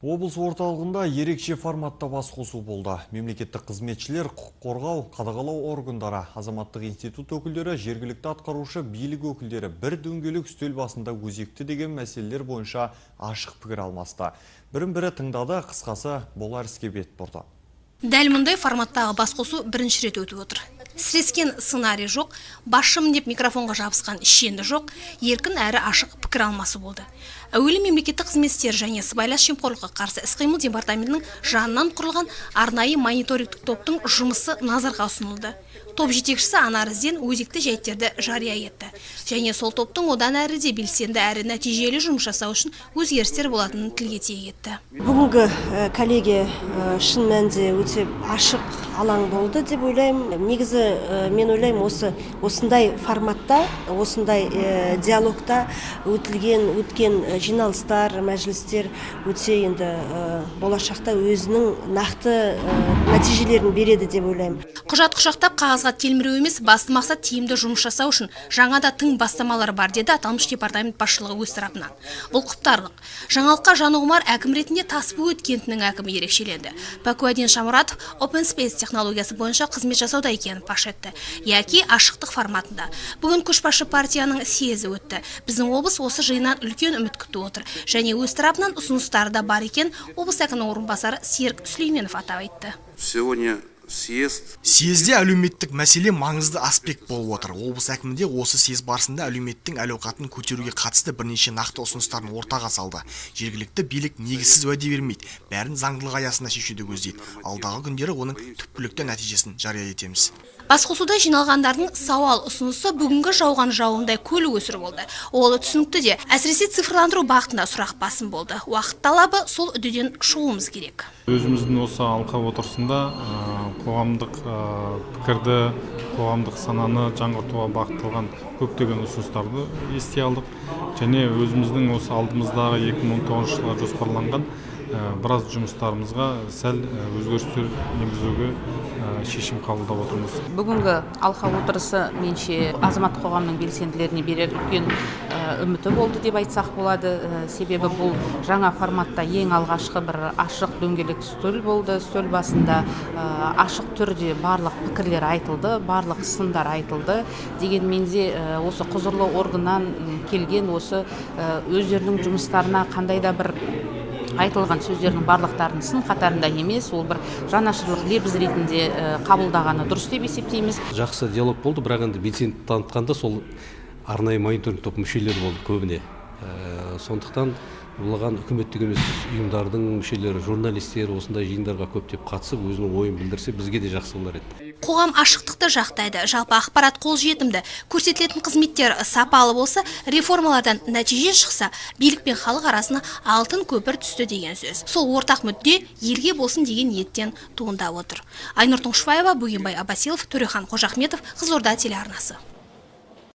Облыс орталығында ерекше форматта басқосу болды. Мемлекеттік қызметшілер, құқық қорғау, қадағалау органдары, азаматтық институт өкілдері, жергілікті атқарушы билік өкілдері бір дөңгелек үстел басында өзекті деген мәселелер бойынша ашық пікір алмасты. Бірін-бірі тыңдады, қысқасы болар іске бет бұрды. Дәл мұндай форматтағы басқосу бірінші рет өтіп отыр. Сірескен сценарий жоқ, басшымын деп микрофонға жабысқан шенді жоқ, еркін әрі ашық пікір алмасы болды. Әуелі мемлекеттік қызмет істері және сыбайлас жемқорлыққа қарсы іс-қимыл департаментінің жанынан құрылған арнайы мониторингтік топтың жұмысы назарға ұсынылды. Топ жетекшісі Анар Ізден өзекті жайттерді жария етті. Және сол топтың одан әрі де белсенді әрі нәтижелі жұмыс жасау үшін өзгерістер болатынын тілге тиек етті. Бүгінгі коллегия шын мәнінде өте ашық алаң болды деп ойлаймын. Негізі мен ойлаймын осындай форматта, осындай диалогта өткен жиналыстар, мәжілістер өте енді болашақта өзінің нақты нәтижелерін береді деп ойлаймын. Құжат құшақтап қағазға телміреу емес, басты мақсат тиімді жұмыс жасау үшін жаңада тың бастамалар бар деді аталмыш департамент басшылығы өз тарапынан. Бұл құптарлық. Жаңалыққа жаны құмар әкім ретінде Тасбөгет кентінің әкімі ерекшеленді. Бакуадин Шамуратов Open Space технологиясы бойынша қызмет жасауда екенін паш етті. Яки ашықтық форматында. Бүгін көшбасшы партияның съезі өтті. Біздің облыс осы жиыннан үлкен үміт күтіп отыр. Және өз тарапынан ұсыныстары да бар екен, облыс әкімінің орынбасары Серік Сүлейменов атап айтты. Съезде әлеуметтік мәселе маңызды аспект болып отыр. Облыс әкімінде осы съез барысында әлеуметтің әл-ауқатын көтеруге қатысты бірнеше нақты ұсыныстарын ортаға салды. Жергілікті билік негізсіз уәде бермейді, бәрін заңдылық аясында шешуді көздейді. Алдағы күндері оның түпкілікті нәтижесін жария етеміз. Басқосуда жиналғандардың сауал ұсынысы бүгінгі жауған жауындай көлік өсіру болды. Ол түсінікті де, әсіресе цифрландыру бағытында сұрақ басым болды. Уақыт талабы сол үдеден шығуымыз керек. Өзіміздің осы алқа отырысында қоғамдық пікірді, қоғамдық сананы жаңғыртуға бағытталған көптеген ұсыныстарды ести алдық. Және өзіміздің осы алдымыздағы 2019 жылға жоспарланған біраз жұмыстарымызға сәл өзгерістер енгізуге шешім қабылдап отырмыз. Бүгінгі алқа отырысы менше азаматтық қоғамның белсенділеріне берер үлкен үміті болды деп айтсақ болады. Себебі бұл жаңа форматта ең алғашқы бір ашық дөңгелек үстел болды. Үстел басында ашық түрде барлық пікірлер айтылды, барлық сындар айтылды. Дегенмен де осы құзырлы органнан келген осы өздерінің жұмыстарына қандай да бір айтылған сөздердің барлықтарын сын қатарында емес, ол бір жанашырлық лебіз ретінде қабылдағаны дұрыс деп есептейміз. Жақсы диалог болды, бірақ енді белсенділік танытқанда сол арнайы мониторинг топ мүшелері болды көбіне. Сондықтан бұлаған үкіметтік емес ұйымдардың мүшелері, журналистер осындай жиындарға көптеп қатысып, өзінің ойын білдірсе бізге де жақсы болар еді. Қоғам ашықтықты жақтайды, жалпы ақпарат қолжетімді, көрсетілетін қызметтер сапалы болса, реформалардан нәтиже шықса, билік пен халық арасына алтын көпір түсті деген сөз. Сол ортақ мүдде елге болсын деген ниеттен туындап отыр. Айнұр Тұңшыбаева, Бөгенбай Абасилов, Төрехан Қожахметов, Қызылорда телеарнасы.